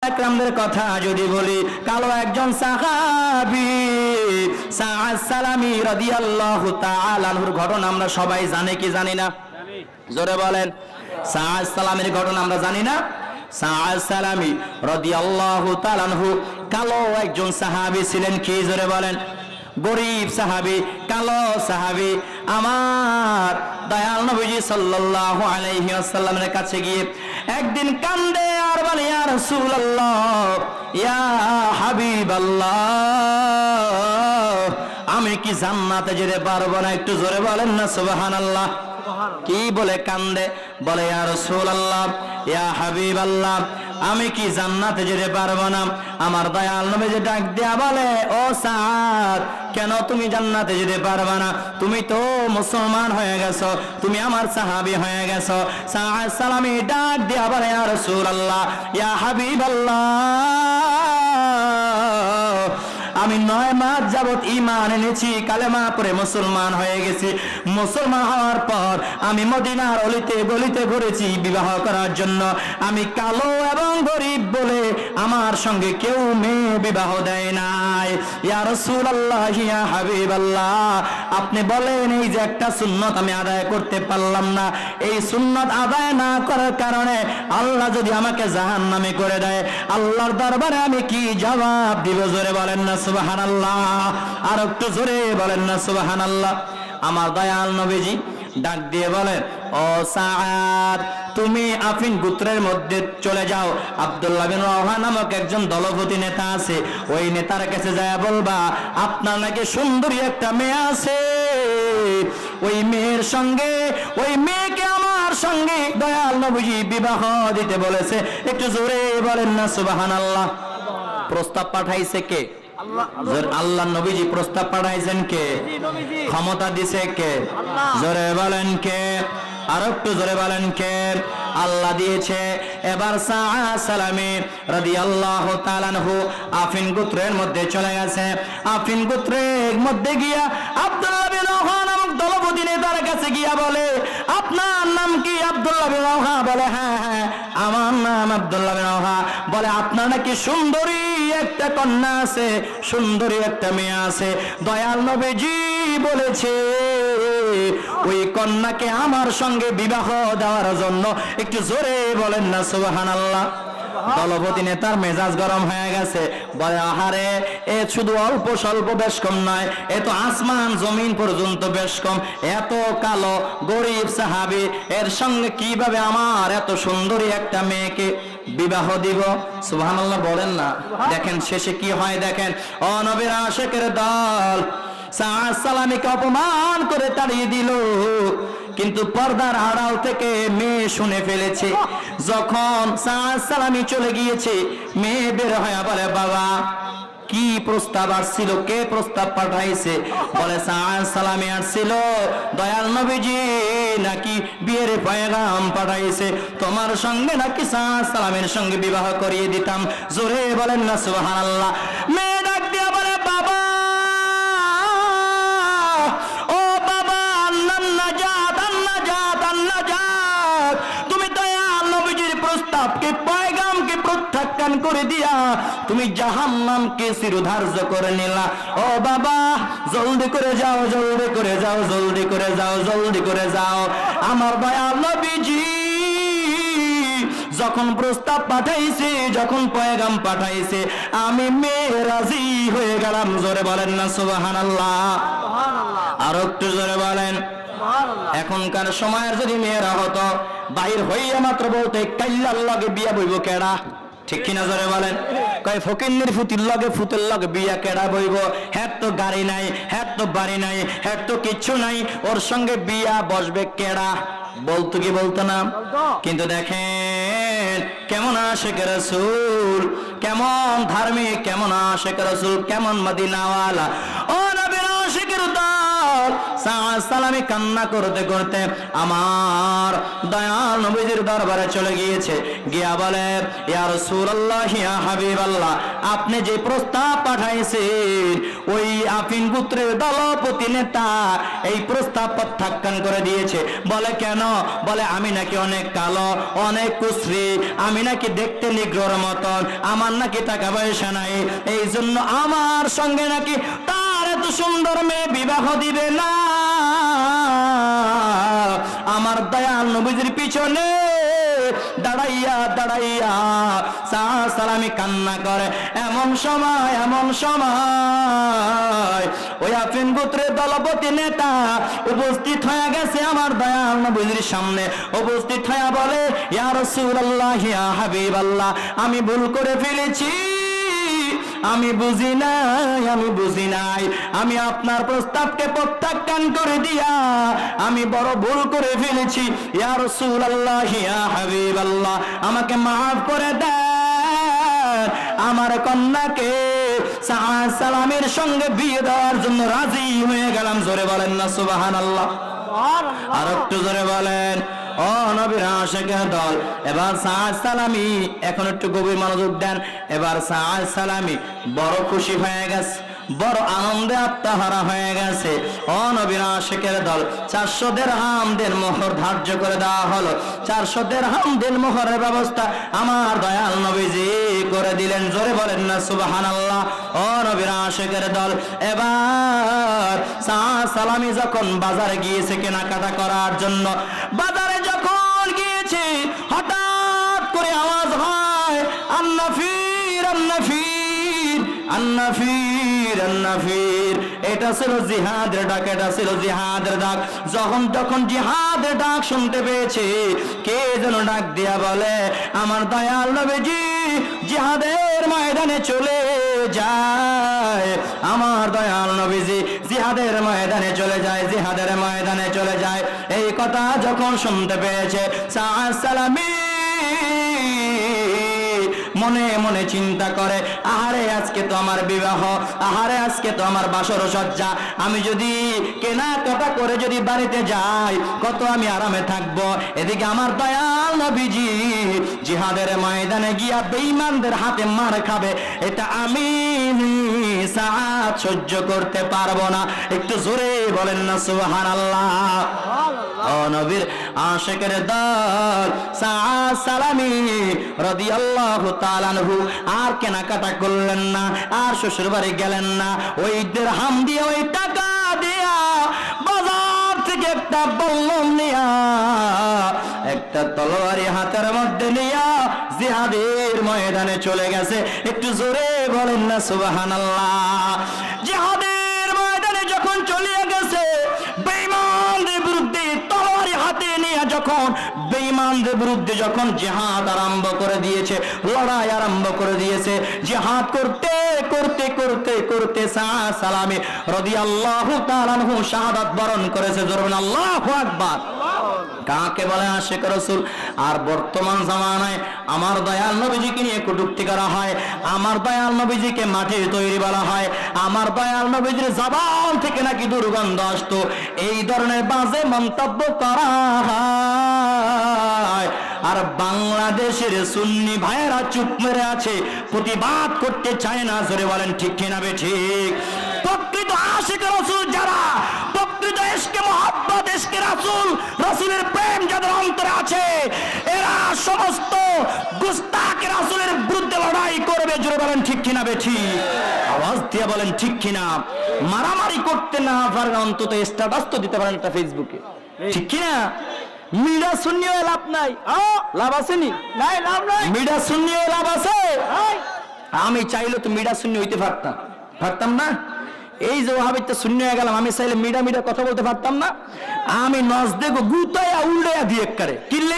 একরামদের কথা যদি বলি, কালো একজন সাহাবী সাআদ সালামী রাদিয়াল্লাহু তাআলা আনহুর ঘটনা আমরা সবাই জানি কি জানি না? জোরে বলেন। সাআদ সালামীর ঘটনা আমরা জানি না? সাআদ সালামী রাদিয়াল্লাহু তাআলা আনহু কালো একজন সাহাবী ছিলেন। কি জোরে বলেন? গরীব সাহাবী, কালো সাহাবী। আমার দয়াল নবীজি সাল্লাল্লাহু আলাইহি ওয়াসাল্লামের কাছে গিয়ে একদিন কান্দে আর বলে, ইয়া রাসূলুল্লাহ, ইয়া হাবিবাল্লাহ, আমি কি জান্নাতে যেতে পারবো না? একটু জোরে বলেন না সুবহানাল্লাহ। কি বলে কান্দে? বলে, ইয়া রাসূলুল্লাহ, ইয়া হাবিবাল্লাহ, আমি কি জান্নাতে যেতে পারবো না? আমার দয়াল নবী যে ডাক দেয়া বলে, ও সাআদ, কেন তুমি জান্নাতে যেতে পারবে না? তুমি তো মুসলমান হয়ে গেছো, তুমি আমার সাহাবী হয়ে গেছো। সাআদ সালামী ডাক দেয়া বলে, ইয়া রাসূলুল্লাহ, ইয়া হাবিবাল্লাহ, আমি 9 মাস যাবত ঈমান এনেছি, কালেমা পড়ে মুসলমান হয়ে গেছি। মুসলমান হওয়ার পর আমি মদিনার অলিতে গলিতে ঘুরেছি বিবাহ করার জন্য। আমি কালো এবং গরীব বলে আমার সঙ্গে কেউ মেয়ে বিবাহ দেয় নাই। ইয়া রাসূলুল্লাহ, ইয়া হাবিবাল্লাহ, আপনি বলেন এই যে একটা সুন্নত আমি আদায় করতে পারলাম না, এই সুন্নত আদায় না করার কারণে আল্লাহ যদি আমাকে জাহান্নামে করে দেয়, আল্লাহর দরবারে আমি কি জবাব দিব? জোরে বলেন না সুবহানাল্লাহ। আর একটু জোরে বলেন না সুবহানাল্লাহ। আমার দয়াল নবীজি ডাক দিয়ে বলেন, ও সাআদ, তুমি আফিন গোত্রের মধ্যে চলে যাও। আব্দুল্লাহ বিন রাওহা নামক একজন দলপতি নেতা আছে, ওই নেতার কাছে যায় বলবা, আপনার নাকি সুন্দরী একটা মেয়ে আছে, ওই মেয়ের সঙ্গে, ওই মেয়েকে আমার সঙ্গে দয়াল নবীজি বিবাহ দিতে বলেছে। একটু জোরে বলেন না সুবহানাল্লাহ। প্রস্তাব পাঠাইছে কে? আল্লাহ নবীজি প্রস্তাব পাঠাইছেন কে? ক্ষমতা দিছে কে? জোরে বলেন কে? আর একটু জোরে বলেন কে? আল্লাহ দিয়েছে। এবার সাআদ সালামী রাদিয়াল্লাহু তাআলা আনহু আফিন গোত্রের মধ্যে চলে গেছে। আফিন গোত্রের মধ্যে গিয়া আব্দুল্লাহ বিন রাওহা নামক দলপতি নেতার কাছে গিয়া বলে, আপনার নাম কি? আব্দুল্লাহ বিন রাওহা বলে, হ্যাঁ হ্যাঁ আমার নাম আব্দুল্লাহ বিন রাওহা। বলে, আপনার নাকি সুন্দরী একটা কন্যা আছে, সুন্দরী একটা মেয়ে আছে, দয়াল নবীজি বলেছে ওই কন্যাকে আমার সঙ্গে বিবাহ দেওয়ার জন্য। একটু জোরে বলেন না সুবহানাল্লাহ। দলপতি নেতার মেজাজ গরম হয়ে গেছে, বলে, আহারে, এ শুধু অল্প স্বল্প বেশ কম নয়, এ তো আসমান জমিন পর্যন্ত বেশ কম। এত কালো গরীব সাহাবী, এর সঙ্গে কিভাবে আমার এত সুন্দরী একটা মেয়েকে বিবাহ দিব? সুবহানাল্লাহ বলেন না। দেখেন শেষে কি হয়, দেখেন। ও নবীর আশিকের দল সাআদ সালামীকে অপমান করে তাড়িয়ে দিল, কিন্তু পর্দার আড়াল থেকে মেয়ে শুনে ফেলেছে। যখন সাআদ সালামী চলে গিয়েছে, মেয়ে বের হয়ে বলে, বাবা, কি প্রস্তাব আসছিল? কে প্রস্তাব পাঠাইছে? বলে, সাআদ সালামী আসছিল, দয়াল নবীজি নাকি বিয়ের পয়গাম পাঠাইছে, তোমার সঙ্গে নাকি সাআদ সালামীর সঙ্গে বিবাহ করিয়ে দিতাম। জোরে বলেন না সুবহানাল্লাহ। মেয়ে ডাক দিয়া বলে, বাবা, ও বাবা, আন্নাজাত আন্নাজাত আন্নাজাত, তুমি দয়াল নবীজির প্রস্তাবকে পয়গামকে প্রত্যাখ্যান করে দিয়া তুমি জাহান্নামকে চিরধার্য করে নিলা। ও বাবা, জলদি করে যাও, জলদি করে যাও, জলদি করে যাও, জলদি করে যাও। আমার দয়াল নবীজি যখন প্রস্তাব পাঠাইছে, যখন পয়গাম পাঠাইছে, আমি মেয়ে রাজি হয়ে গেলাম। জোরে বলেন না সুবহানাল্লাহ। আর একটু জোরে বলেন। এখনকার সময়ের যদি মেয়েরা হতো, বাহির হইয়া মাত্র বলতে, কাইল্লার লগে বিয়া বইব কেডা? ঠিক কিনা জোরে বলেন। কয় ফকিন্নির ফুতির লগে ফুতের লগে বিয়া কেডা বইব? হ্যাঁ তো গাড়ি নাই, হ্যাঁ তো বাড়ি নাই, হ্যাঁ তো কিচ্ছু নাই, ওর সঙ্গে বিয়া বসবে কেডা? বলতো কি বলতো না? কিন্তু দেখেন কেমন আশিক রাসূল, কেমন ধার্মিক, কেমন আশিক রাসূল, কেমন মদিনাওয়ালা। ও নবীর আশিকের দল, দল সাআদ সালামি কান্না করতে করতে আমার দয়াল নবীজির দরবারে চলে গিয়েছে, গিয়া বলে ইয়া রাসূলুল্লাহ ইয়া হাবিবাল্লাহ, আপনি যে প্রস্তাব পাঠাইছেন ওই আফিন পুত্রের দলপতি নেতা এই প্রস্তাব প্রত্যাখ্যান করে দিয়েছে। বলে কেন? বলে আমি নাকি অনেক কালো, অনেক কুশ্রী, আমি নাকি দেখতে নিগ্রোর মতন, আমার নাকি টাকা পয়সা নাই, এই জন্য আমার সঙ্গে নাকি তার এত সুন্দর মেয়ে বিবাহ দিবে না। আমার দয়াল নবীজির পিছনে দাঁড়াইয়া দাঁড়াইয়া সাআদ সালামি কান্না করে। এমন সময় ওই আফিন গোত্রের দলপতি নেতা উপস্থিত হয়ে গেছে আমার দয়াল নবীজির সামনে। উপস্থিত হয়ে বলে ইয়া রাসূলুল্লাহ ইয়া হাবিবাল্লাহ, আমি ভুল করে ফেলেছি, আমি বুঝি নাই, আমি আপনার প্রস্তাবকে প্রত্যাখ্যান করে দিয়া আমি বড় ভুল করে ফেলেছি। ইয়া রাসূলুল্লাহ ইয়া হাবিবাল্লাহ, আমাকে মাফ করে দেন, আমার কন্যাকে সাআদ সালামের সঙ্গে বিয়ে দেওয়ার জন্য রাজি হয়ে গেলাম। জোরে বলেন না সুবহানাল্লাহ। আর একটু জোরে বলেন। ও নবীর আশিকের দল, এবার সাআদ সালামি এখন একটু গভীর মনোযোগ দেন। এবার সাআদ সালামি বড় খুশি হয়ে গেছে, বড় আনন্দে আত্মহারা হয়ে গেছে। ও নবীর আশিকের দল, 400 দিরহাম দেন মোহর ধার্য করে দেওয়া হলো। 400 দিরহাম দেন মোহরের ব্যবস্থা আমার দয়াল নবীজি করে দিলেন। জোরে বলেন না সুবহানাল্লাহ। ও নবীর আশিকের দল, এবার সাআদ সালামি যখন বাজারে গিয়েছে কেনাকাটা করার জন্য, বাজারে যখন গিয়েছে হঠাৎ করে আওয়াজ হয় আন্নাফির আন্নাফির আন্নাফির আন্নাফির। এটা ছিল জিহাদের ডাক, এটা ছিল জিহাদের ডাক। যখন জিহাদের ডাক শুনতে পেয়েছে, কে যেন ডাক দিয়া বলে আমার দয়াল নবীজি জিহাদের ময়দানে চলে যায়। আমার দয়াল নবীজি জিহাদের ময়দানে চলে যায়, জিহাদের ময়দানে চলে যায়। এই কথা যখন শুনতে পেয়েছে সাআদ সালামি মনে মনে চিন্তা করে, আহারে আজকে তো আমার বিবাহ, আহারে আজকে তো আমার বাসর সজ্জা, আমি যদি কেনাকাটা করে যদি বাড়িতে যাই কত আমি আরামে থাকবো। এদিকে আমার দয়াল নবীজি জিহাদের ময়দানে গিয়া বেঈমানদের হাতে মার খাবে, এটা আমি সাআদ সহ্য করতে পারবো না। একটু জোরে বলেন না সুবহানাল্লাহ। ও নবীর আশিকের দল, সাআদ সালামি রাদিয়াল্লাহু তাআলা আনহু আর কেনাকাটা করলেন না, আর শ্বশুর বাড়ি গেলেন না। ওই দিরহাম দিয়ে, ওই টাকা দিয়া বাজার থেকে একটা বল্লম নিয়া, একটা তলোয়ারি হাতের মধ্যে নিয়া জিহাদের ময়দানে চলে গেছে। একটু জোরে বলেন না সুবহানাল্লাহ। জিহাদের ময়দানে যখন চলে গেছে, বেঈমানদের বিরুদ্ধে তলোয়ারি হাতে নিয়ে যখন বেঈমানদের বিরুদ্ধে যখন জিহাদ আরম্ভ করে দিয়েছে, লড়াই আরম্ভ করে দিয়েছে, জিহাদ করতে করতে করতে করতে সাআদ সালামি রাদিয়াল্লাহু তাআলা আনহু শাহাদাত বরণ করেছে। জোরে বলেন আল্লাহু আকবার। কাকে বলে আশিক রাসূল? আর বর্তমান জামানায় আমার দয়াল নবীজিকে নিয়ে কটূক্তি করা হয়, আমার দয়াল নবীজিকে মাটির তৈরি বলা হয়, আমার দয়াল নবীজির জবান থেকে নাকি দুর্গন্ধ আসতো, এই ধরনের বাজে মন্তব্য করা হয়। আর বাংলাদেশের সুন্নি ভাইয়েরা চুপ মেরে আছে, প্রতিবাদ করতে চায় না। জোরে বলেন ঠিক কিনা বেঠিক? প্রকৃত আশিক রাসূল যারা, প্রকৃত ইশকে মুহাব্বত, ইশকে রাসূল, রাসূলের প্রেম যাদের অন্তরে আছে, এরা সমস্ত গুস্তাখ রাসূলের বিরুদ্ধে লড়াই করবে। জোরে বলেন ঠিক কিনা বেঠিক? আওয়াজ দিয়ে বলেন ঠিক কিনা? মারামারি করতে না পারেন অন্তত স্ট্যাটাস তো দিতে পারেন একটা ফেসবুকে, ঠিক কিনা? মিডিয়া শুনিয়ে লাভ নাই, লাভ আছে নি? নাই, লাভ নাই। মিডিয়া শুনিয়ে লাভ আছে? আমি চাইলে তো মিডিয়া শূন্য হইতে পারতাম না। এই যে ওয়াহাবিতে শূন্য হয়ে গেলাম, আমি চাইলে মিডিয়া কথা বলতে পারতাম না। আমি নজদেগো গুতায়া উল্টায়া দিয়ে করে কিনলে